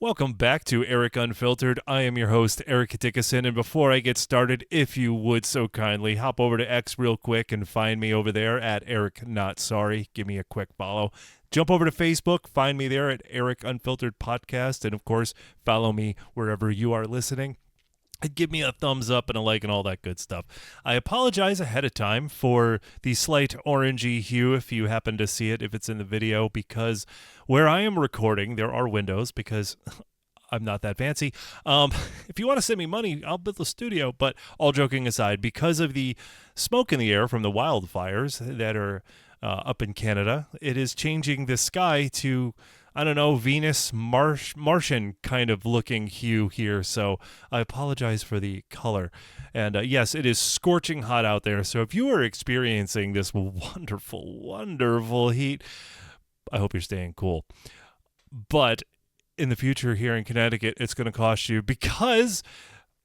Welcome back to Eric Unfiltered. I am your host, Eric Dickinson, and before I get started, if you would so kindly hop over to X real quick and find me over there at Eric Not Sorry. Give me a quick follow. Jump over to Facebook, find me there at Eric Unfiltered Podcast, and of course, follow me wherever you are listening. And give me a thumbs up and a like and all that good stuff. I apologize ahead of time for the slight orangey hue if you happen to see it, if it's in the video, because where I am recording, there are windows because I'm not that fancy. If you want to send me money, I'll build a studio. But all joking aside, because of the smoke in the air from the wildfires that are up in Canada, it is changing the sky to, I don't know, Venus, Martian kind of looking hue here. So I apologize for the color. And yes, it is scorching hot out there. So if you are experiencing this wonderful, wonderful heat, I hope you're staying cool. But in the future here in Connecticut, it's going to cost you, because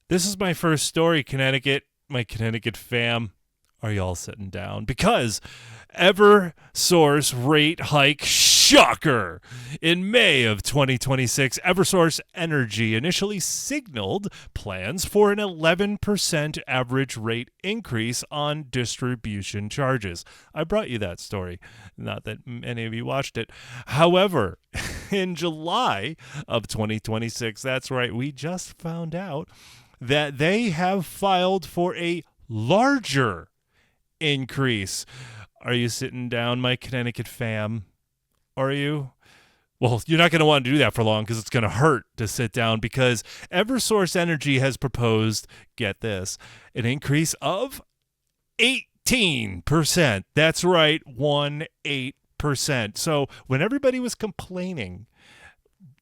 this is my first story, Connecticut, my Connecticut fam. Are y'all sitting down? Because Eversource rate hike shocker. In May of 2026, Eversource Energy initially signaled plans for an 11% average rate increase on distribution charges. I brought you that story. Not that any of you watched it. However, in July of 2026, that's right, we just found out that they have filed for a larger increase. Are you sitting down, my Connecticut fam? Are you? Well, you're not going to want to do that for long because it's going to hurt to sit down, because Eversource Energy has proposed, get this, an increase of 18%. That's right, 18%. So when everybody was complaining,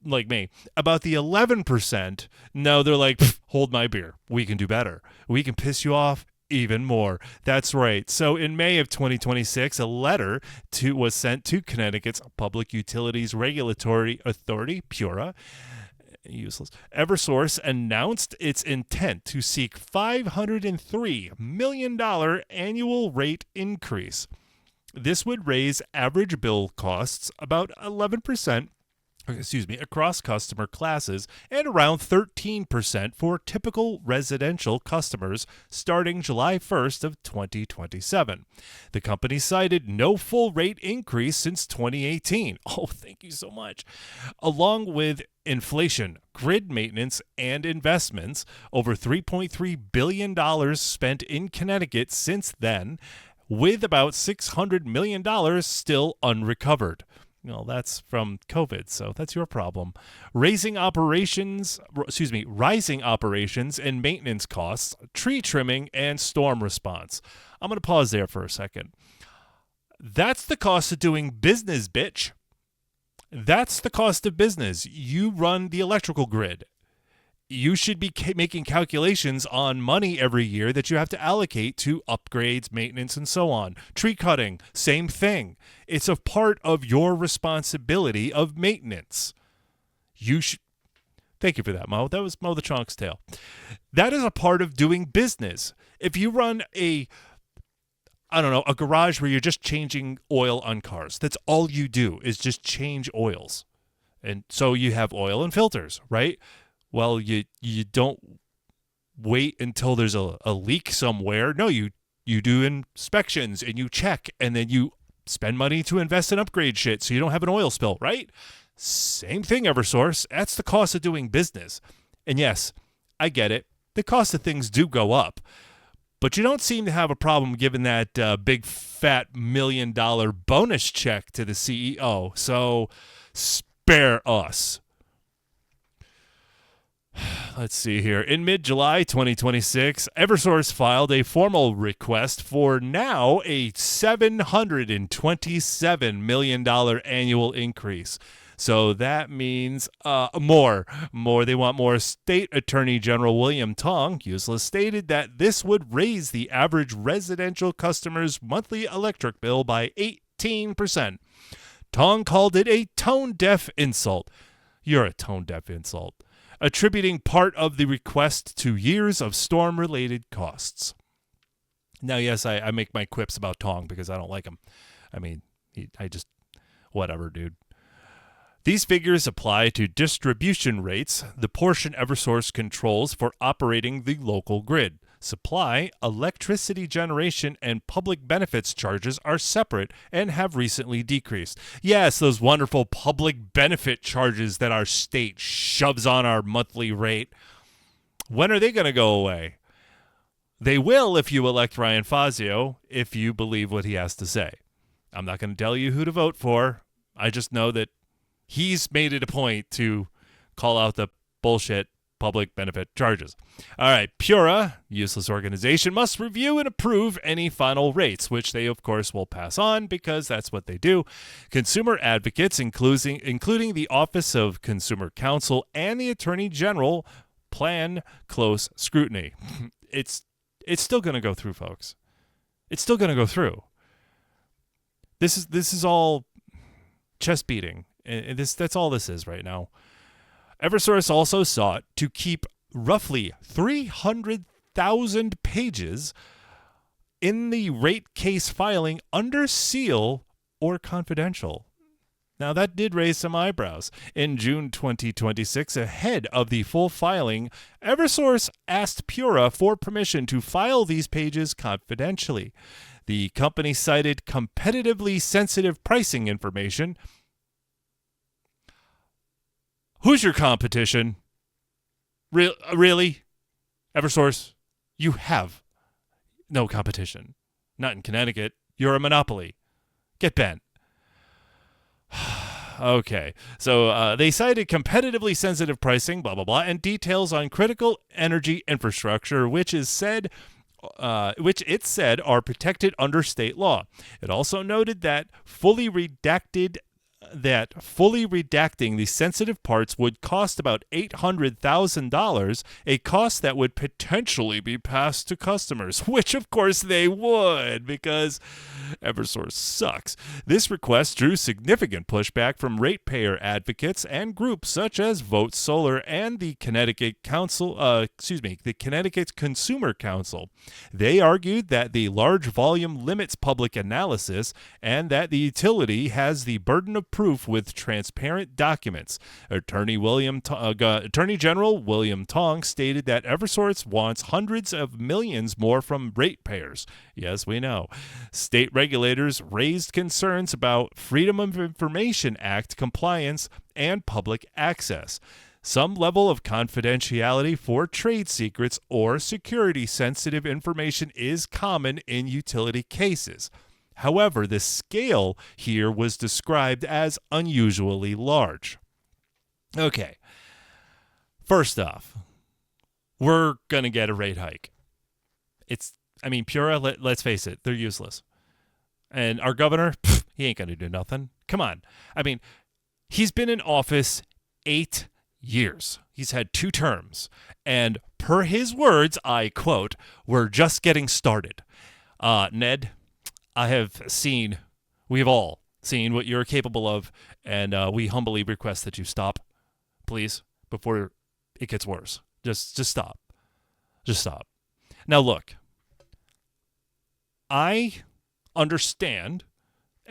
like me, about the 11%, no, they're like, hold my beer. We can do better. We can piss you off even more. That's right. So in May of 2026, a letter was sent to Connecticut's Public Utilities Regulatory Authority, PURA. Useless. Eversource announced its intent to seek $503 million annual rate increase. This would raise average bill costs about 11%. Across customer classes, and around 13% for typical residential customers starting July 1st of 2027. The company cited no full rate increase since 2018. Oh, thank you so much. Along with inflation, grid maintenance, and investments, over $3.3 billion spent in Connecticut since then, with about $600 million still unrecovered. Well, that's from COVID, so that's your problem. Rising operations and maintenance costs, tree trimming, and storm response. I'm going to pause there for a second. That's the cost of doing business, bitch. That's the cost of business. You run the electrical grid. You should be making calculations on money every year that you have to allocate to upgrades, maintenance, and so on. Tree cutting, same thing. It's a part of your responsibility of maintenance. You should. Thank you for that, Mo. That was Mo the Chonk's tale. That is a part of doing business. If you run a garage where you're just changing oil on cars, that's all you do is just change oils. And so you have oil and filters, right? Well, you don't wait until there's a leak somewhere. No, you do inspections and you check, and then you spend money to invest in upgrade shit so you don't have an oil spill, right? Same thing, Eversource. That's the cost of doing business. And yes, I get it. The cost of things do go up. But you don't seem to have a problem giving that big fat $1 million bonus check to the CEO. So spare us. Let's see here. In mid-July 2026, Eversource filed a formal request for now a $727 million annual increase. So that means more. They want more. State Attorney General William Tong, useless, stated that this would raise the average residential customer's monthly electric bill by 18%. Tong called it a tone-deaf insult. You're a tone-deaf insult. Attributing part of the request to years of storm-related costs. Now, yes, I make my quips about Tong because I don't like him. I mean, whatever, dude. These figures apply to distribution rates, the portion Eversource controls for operating the local grid. Supply, electricity generation, and public benefits charges are separate and have recently decreased. Yes, those wonderful public benefit charges that our state shoves on our monthly rate. When are they going to go away? They will if you elect Ryan Fazio, if you believe what he has to say. I'm not going to tell you who to vote for. I just know that he's made it a point to call out the bullshit public benefit charges. All right, PURA, useless organization, must review and approve any final rates, which they, of course, will pass on because that's what they do. Consumer advocates, including the Office of Consumer Counsel and the Attorney General, plan close scrutiny. It's still going to go through, folks. It's still going to go through. This is all chest beating. And that's all this is right now. Eversource also sought to keep roughly 300,000 pages in the rate case filing under seal or confidential. Now, that did raise some eyebrows. In June 2026, ahead of the full filing, Eversource asked PURA for permission to file these pages confidentially. The company cited competitively sensitive pricing information. Who's your competition? Really? Eversource, you have no competition. Not in Connecticut. You're a monopoly. Get bent. Okay, so they cited competitively sensitive pricing, blah, blah, blah, and details on critical energy infrastructure, which it said are protected under state law. It also noted that fully redacting the sensitive parts would cost about $800,000, a cost that would potentially be passed to customers, which of course they would because Eversource sucks. This request drew significant pushback from ratepayer advocates and groups such as Vote Solar and the Connecticut Consumer Council. They argued that the large volume limits public analysis and that the utility has the burden of proof with transparent documents. Attorney General William Tong stated that Eversource wants hundreds of millions more from ratepayers. Yes, we know. State regulators raised concerns about Freedom of Information Act compliance and public access. Some level of confidentiality for trade secrets or security-sensitive information is common in utility cases. However, the scale here was described as unusually large. Okay, first off, we're going to get a rate hike. PURA, let's face it, they're useless. And our governor, he ain't going to do nothing. Come on. He's been in office 8 years. He's had 2 terms. And per his words, I quote, "We're just getting started." Ned, we've all seen what you're capable of, and we humbly request that you stop, please, before it gets worse. Just stop. Just stop. Now, look, I understand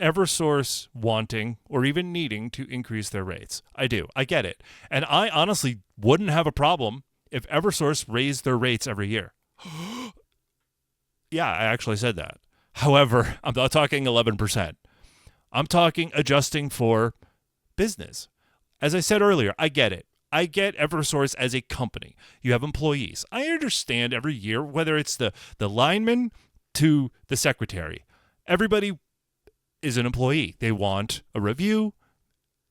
Eversource wanting or even needing to increase their rates. I do. I get it. And I honestly wouldn't have a problem if Eversource raised their rates every year. Yeah, I actually said that. However, I'm not talking 11%. I'm talking adjusting for business. As I said earlier, I get it. I get Eversource as a company. You have employees. I understand every year, whether it's the lineman to the secretary, everybody is an employee. They want a review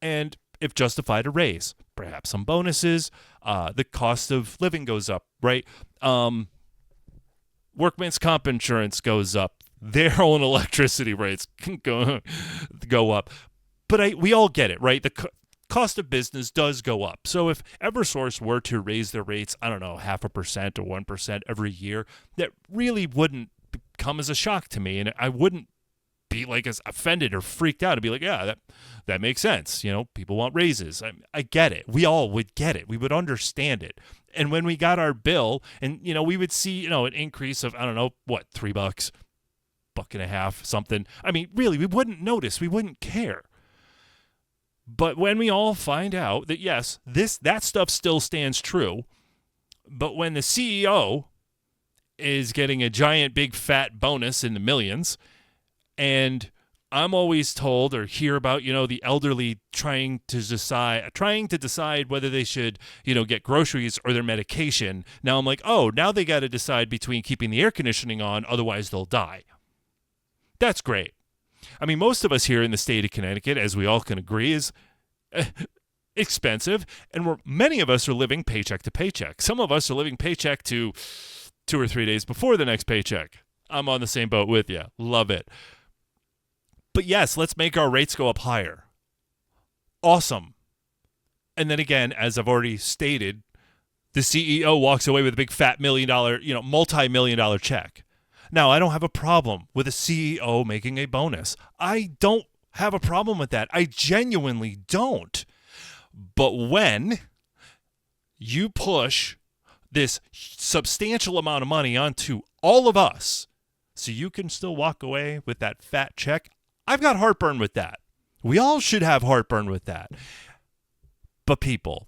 and, if justified, a raise. Perhaps some bonuses. The cost of living goes up, right? Workman's comp insurance goes up. Their own electricity rates can go up. But we all get it, right? The cost of business does go up. So if Eversource were to raise their rates, 0.5% or 1% every year, that really wouldn't come as a shock to me. And I wouldn't be as offended or freaked out. I'd be like, yeah, that makes sense. People want raises. I get it. We all would get it. We would understand it. And when we got our bill and, we would see, an increase of, $3, $1.50, something. Really, we wouldn't notice. We wouldn't care. But when we all find out that, yes, that stuff still stands true, but when the CEO is getting a giant big fat bonus in the millions, and I'm always told or hear about, the elderly trying to decide whether they should, get groceries or their medication. Now I'm like, oh, now they got to decide between keeping the air conditioning on, otherwise they'll die. That's great. I mean, most of us here in the state of Connecticut, as we all can agree, is expensive, and many of us are living paycheck to paycheck. Some of us are living paycheck to 2 or 3 days before the next paycheck. I'm on the same boat with you. Love it. But yes, let's make our rates go up higher. Awesome. And then again, as I've already stated, the CEO walks away with a big fat multi-million-dollar check. Now, I don't have a problem with a CEO making a bonus. I don't have a problem with that. I genuinely don't. But when you push this substantial amount of money onto all of us so you can still walk away with that fat check, I've got heartburn with that. We all should have heartburn with that. But people,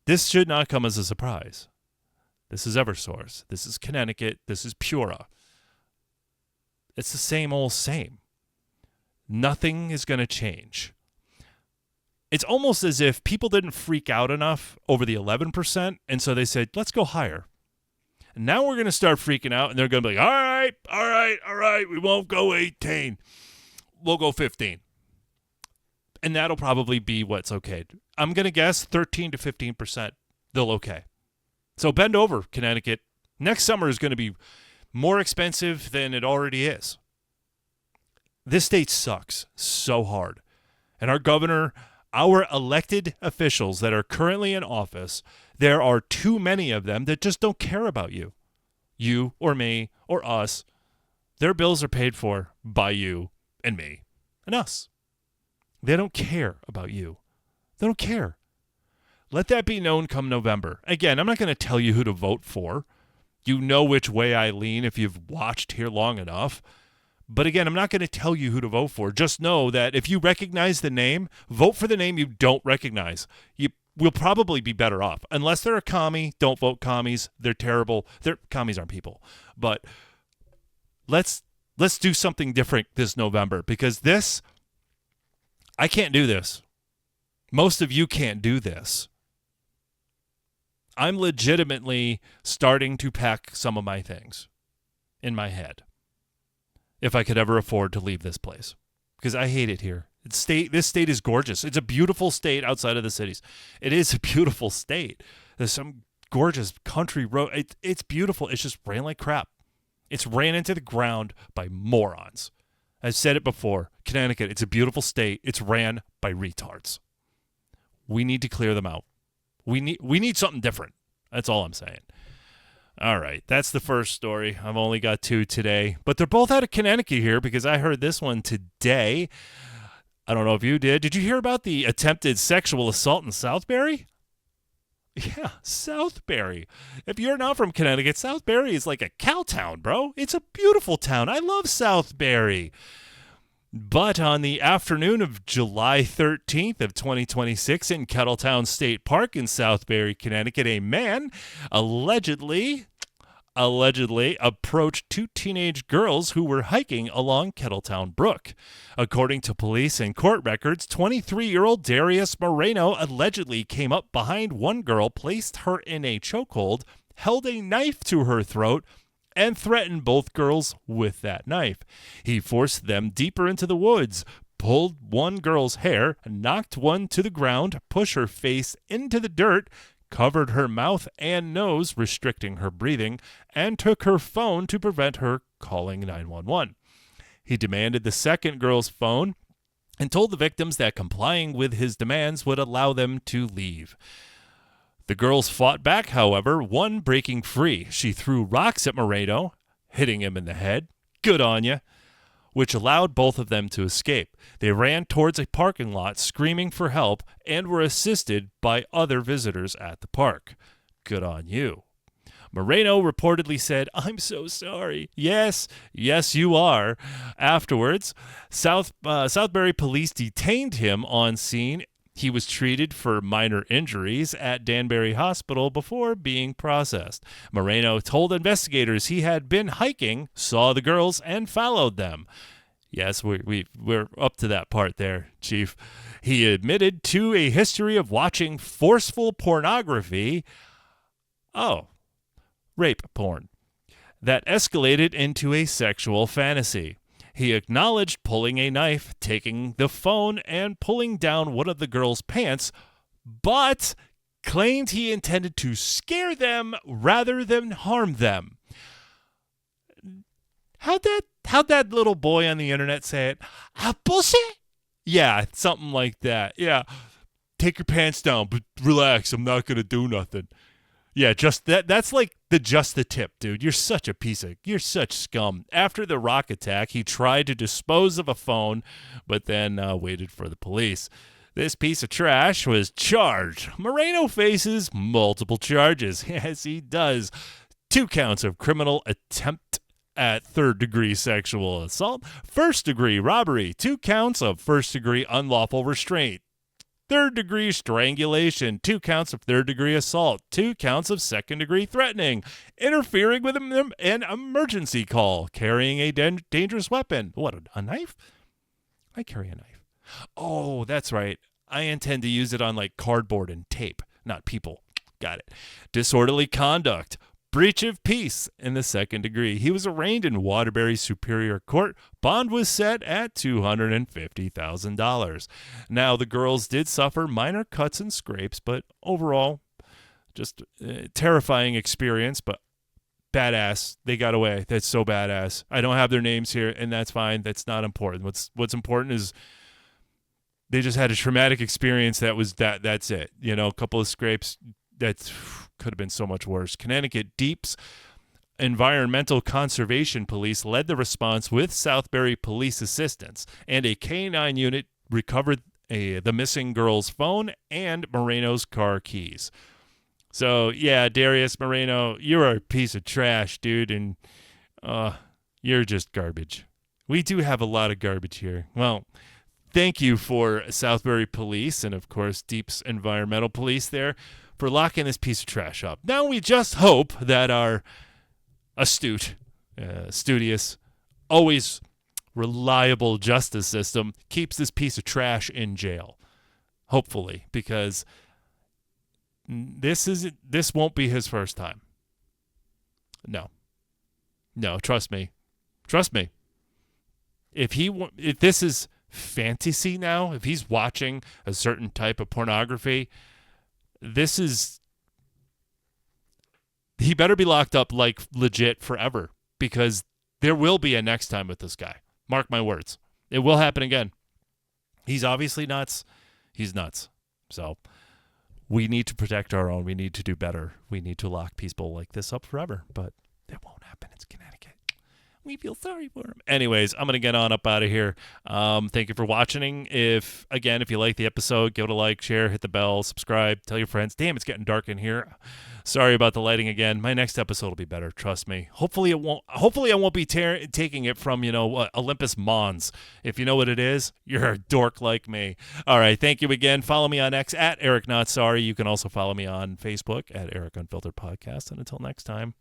this should not come as a surprise. This is Eversource. This is Connecticut. This is Pura. It's the same old same. Nothing is going to change. It's almost as if people didn't freak out enough over the 11%, and so they said, let's go higher. And now we're going to start freaking out, and they're going to be like, all right, we won't go 18. We'll go 15. And that'll probably be what's okay. I'm going to guess 13 to 15% they'll okay. So bend over, Connecticut. Next summer is going to be more expensive than it already is. This state sucks so hard. And our governor, our elected officials that are currently in office, there are too many of them that just don't care about you. You or me or us. Their bills are paid for by you and me and us. They don't care about you. They don't care. Let that be known come November. Again, I'm not going to tell you who to vote for. You know which way I lean if you've watched here long enough. But again, I'm not going to tell you who to vote for. Just know that if you recognize the name, vote for the name you don't recognize. You will probably be better off. Unless they're a commie, don't vote commies. They're terrible. Commies aren't people. But let's do something different this November, because I can't do this. Most of you can't do this. I'm legitimately starting to pack some of my things in my head if I could ever afford to leave this place, because I hate it here. This state is gorgeous. It's a beautiful state outside of the cities. It is a beautiful state. There's some gorgeous country road. It's beautiful. It's just ran like crap. It's ran into the ground by morons. I've said it before. Connecticut, it's a beautiful state. It's ran by retards. We need to clear them out. We need something different. That's all I'm saying. All right, that's the first story. I've only got 2 today, but they're both out of Connecticut here because I heard this one today. I don't know if you did. Did you hear about the attempted sexual assault in Southbury? Yeah, Southbury. If you're not from Connecticut, Southbury is like a cow town, bro. It's a beautiful town. I love Southbury. But on the afternoon of July 13th of 2026 in Kettletown State Park in Southbury, Connecticut, a man allegedly approached 2 teenage girls who were hiking along Kettletown Brook. According to police and court records, 23-year-old Darius Moreno allegedly came up behind one girl, placed her in a chokehold, held a knife to her throat, and threatened both girls with that knife. He forced them deeper into the woods, pulled one girl's hair, knocked one to the ground, pushed her face into the dirt, covered her mouth and nose, restricting her breathing, and took her phone to prevent her calling 911. He demanded the second girl's phone and told the victims that complying with his demands would allow them to leave. The girls fought back, however, one breaking free. She threw rocks at Moreno, hitting him in the head. Good on ya. Which allowed both of them to escape. They ran towards a parking lot, screaming for help, and were assisted by other visitors at the park. Good on you. Moreno reportedly said, "I'm so sorry." Yes, you are. Afterwards, Southbury police detained him on scene. He was treated for minor injuries at Danbury Hospital before being processed. Moreno told investigators he had been hiking, saw the girls, and followed them. Yes, we're up to that part there, Chief. He admitted to a history of watching forceful pornography. Oh, rape porn. That escalated into a sexual fantasy. He acknowledged pulling a knife, taking the phone, and pulling down one of the girls' pants, but claimed he intended to scare them rather than harm them. How'd that little boy on the internet say it? Bullshit? Yeah, something like that. Yeah. Take your pants down, but relax. I'm not going to do nothing. Yeah, just that's like just the tip, dude. You're such scum. After the rock attack, he tried to dispose of a phone, but then waited for the police. This piece of trash was charged. Moreno faces multiple charges. Yes, he does. 2 counts of criminal attempt at third-degree sexual assault, first-degree robbery, 2 counts of first-degree unlawful restraint, third-degree strangulation, 2 counts of third-degree assault, 2 counts of second-degree threatening, interfering with an emergency call, carrying a dangerous weapon. What, a knife? I carry a knife. Oh, that's right. I intend to use it on like cardboard and tape, not people. Got it. Disorderly conduct. Breach of peace in the second degree. He was arraigned in Waterbury Superior Court. Bond was set at $250,000. Now, the girls did suffer minor cuts and scrapes, but overall, just terrifying experience, but badass. They got away. That's so badass. I don't have their names here, and that's fine. That's not important. What's important is they just had a traumatic experience. That's it. You know, a couple of scrapes. That could have been so much worse. Connecticut Deep's Environmental Conservation Police led the response with Southbury police assistance, and a K-9 unit recovered the missing girl's phone and Moreno's car keys. So, yeah, Darius Moreno, you're a piece of trash, dude, and you're just garbage. We do have a lot of garbage here. Well, thank you for Southbury Police and, of course, Deep's Environmental Police there for locking this piece of trash up. Now we just hope that our astute, studious, always reliable justice system keeps this piece of trash in jail. Hopefully, because this won't be his first time. No, trust me. If this is fantasy now, if he's watching a certain type of pornography, he better be locked up like legit forever, because there will be a next time with this guy. Mark my words. It will happen again. He's obviously nuts. He's nuts. So we need to protect our own. We need to do better. We need to lock people like this up forever, but it won't happen. It's Connecticut. We feel sorry for him. Anyways, I'm going to get on up out of here. Thank you for watching. If you like the episode, give it a like, share, hit the bell, subscribe, tell your friends. Damn, it's getting dark in here. Sorry about the lighting again. My next episode will be better. Trust me. Hopefully I won't be taking it from, Olympus Mons. If you know what it is, you're a dork like me. All right. Thank you again. Follow me on X at Eric Not Sorry. You can also follow me on Facebook at Eric Unfiltered Podcast. And until next time.